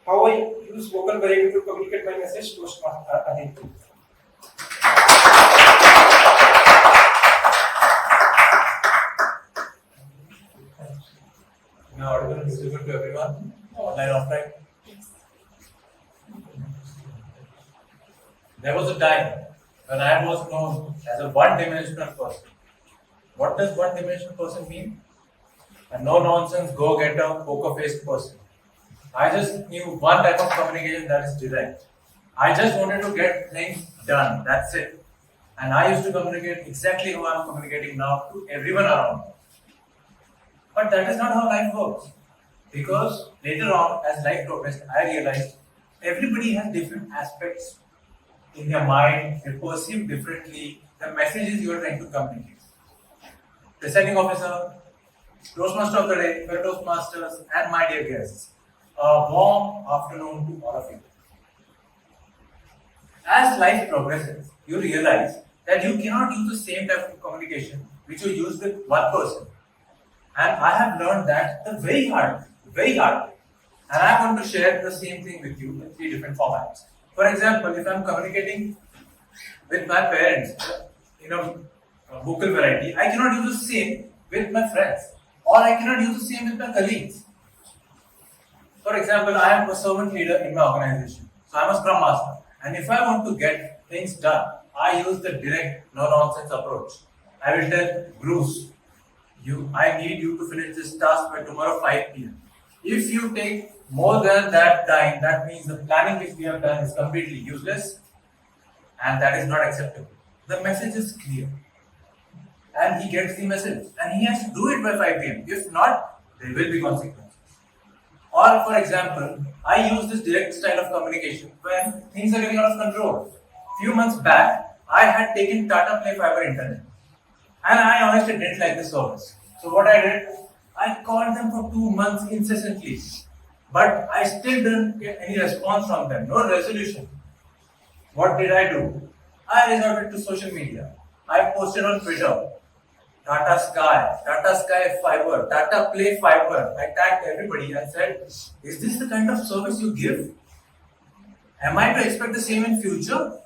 how I use vocal variety to communicate my message to Aditya. Now, audible and visible to everyone, online, offline. There was a time when I was known as a one-dimensional person. What does one-dimensional person mean? A no-nonsense, go-getter, poker-faced person. I just knew one type of communication, that is direct. I just wanted to get things done, that's it. And I used to communicate exactly how I'm communicating now to everyone around me. But that is not how life works. Because later on, as life progressed, I realized everybody has different aspects in their mind, they perceive differently the messages you are trying to communicate. Presiding officer, Toastmaster of the day, fellow Toastmasters, and my dear guests, a warm afternoon to all of you. As life progresses, you realize that you cannot use the same type of communication which you use with one person. And I have learned that the very hard way. And I want to share the same thing with you in 3 different formats. For example, if I'm communicating with my parents in a vocal variety, I cannot use the same with my friends, or I cannot use the same with my colleagues. For example, I am a servant leader in my organization, so I'm a scrum master, and if I want to get things done, I use the direct, no-nonsense approach. I will tell Bruce, I need you to finish this task by tomorrow 5 p.m. If you take more than that time, that means the planning which we have done is completely useless, and that is not acceptable. The message is clear, and he gets the message, and he has to do it by 5 p.m. If not, there will be consequences. Or, for example, I use this direct style of communication when things are getting out of control. Few months back, I had taken Tata Play Fiber Internet, and I honestly didn't like the service. So what I did, I called them for 2 months incessantly, but I still didn't get any response from them, no resolution. What did I do? I resorted to social media. I posted on Twitter, Tata Sky Fiber, Tata Play Fiber. I tagged everybody and said, is this the kind of service you give? Am I to expect the same in future?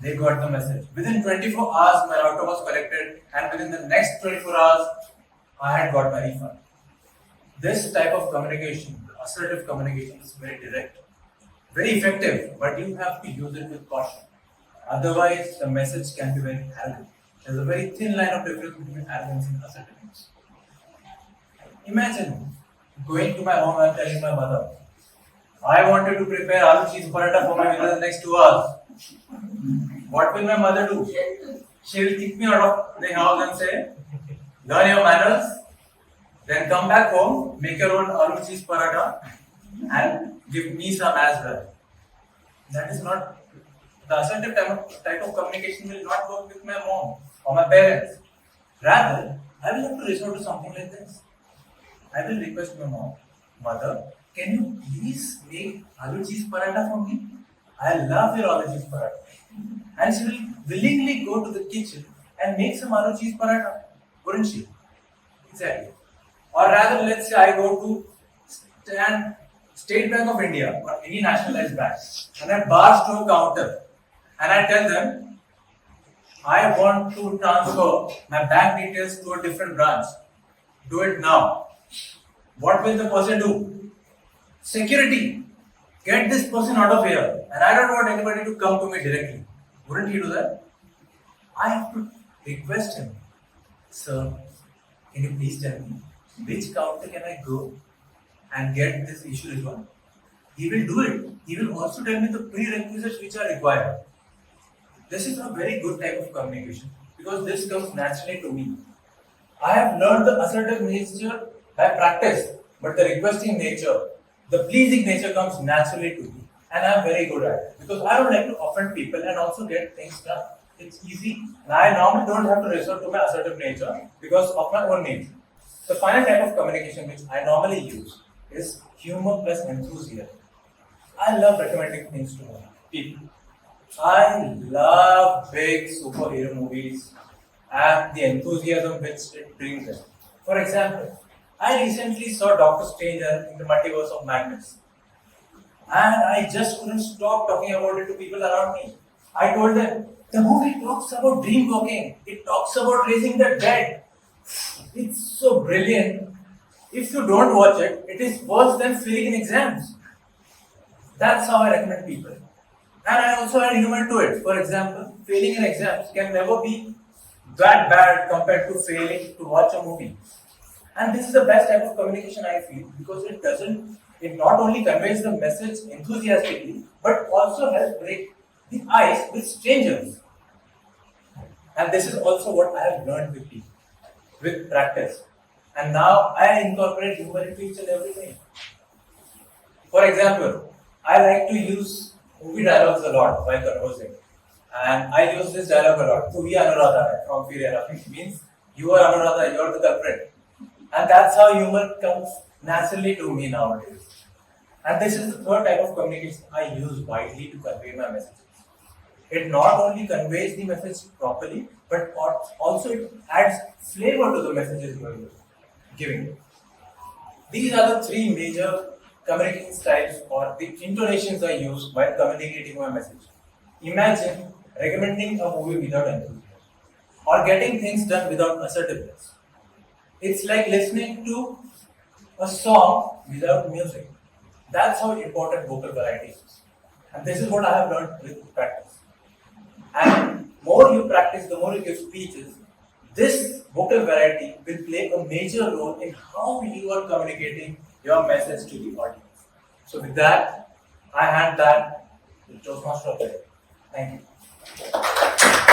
They got the message. Within 24 hours, my router was collected, and within the next 24 hours, I had got my refund. This type of communication, assertive communication, is very direct, very effective, but you have to use it with caution. Otherwise, the message can be very arrogant. There's a very thin line of difference between arrogance and assertiveness. Imagine going to my home and telling my mother, I wanted to prepare aloo cheese paratha for my meal in the next 2 hours. What will my mother do? She will kick me out of the house and say, learn your manners, then come back home, make your own aloo cheese paratha and give me some as well. That is not, the assertive type of communication will not work with my mom or my parents. Rather, I will have to resort to something like this. I will request my mom, mother, can you please make aloo cheese paratha for me? I love your aloo cheese paratha. And she will willingly go to the kitchen and make some aloo cheese paratha, wouldn't she? Exactly. Or rather, let's say I go to State Bank of India or any nationalized bank and I barge to a counter and I tell them, I want to transfer my bank details to a different branch. Do it now. What will the person do? Security. Get this person out of here. And I don't want anybody to come to me directly. Wouldn't he do that? I have to request him. Sir, can you please tell me which counter can I go and get this issue resolved? He will do it. He will also tell me the prerequisites which are required. This is a very good type of communication because this comes naturally to me. I have learned the assertive nature by practice, but the requesting nature, the pleasing nature comes naturally to me. And I am very good at it because I don't like to offend people and also get things done. It's easy and I normally don't have to resort to my assertive nature because of my own nature. The final type of communication which I normally use is humor plus enthusiasm. I love recommending things to people. I love big superhero movies and the enthusiasm which it brings them. For example, I recently saw Doctor Strange in the Multiverse of Madness. And I just couldn't stop talking about it to people around me. I told them, the movie talks about dream walking. It talks about raising the dead. It's so brilliant. If you don't watch it, it is worse than failing in exams. That's how I recommend people. And I also add humor to it. For example, failing in exams can never be that bad compared to failing to watch a movie. And this is the best type of communication I feel because it not only conveys the message enthusiastically, but also helps break the ice with strangers. And this is also what I have learned with people, with practice. And now I incorporate humor into each and everything. For example, I like to use movie dialogues a lot while conversing. And I use this dialogue a lot. Tu hi Anuradha from Firera, which means you are Anuradha, you are the culprit. And that's how humor comes naturally to me nowadays. And this is the third type of communication I use widely to convey my messages. It not only conveys the message properly, but also it adds flavor to the messages you are giving. These are the three major communication styles or the intonations I use while communicating my message. Imagine recommending a movie without enthusiasm or getting things done without assertiveness. It's like listening to a song without music. That's how important vocal variety is. And this is what I have learned with practice. And more you practice, the more you give speeches, this vocal variety will play a major role in how you are communicating your message to the audience. So with that, I hand that to Toastmasters. Thank you.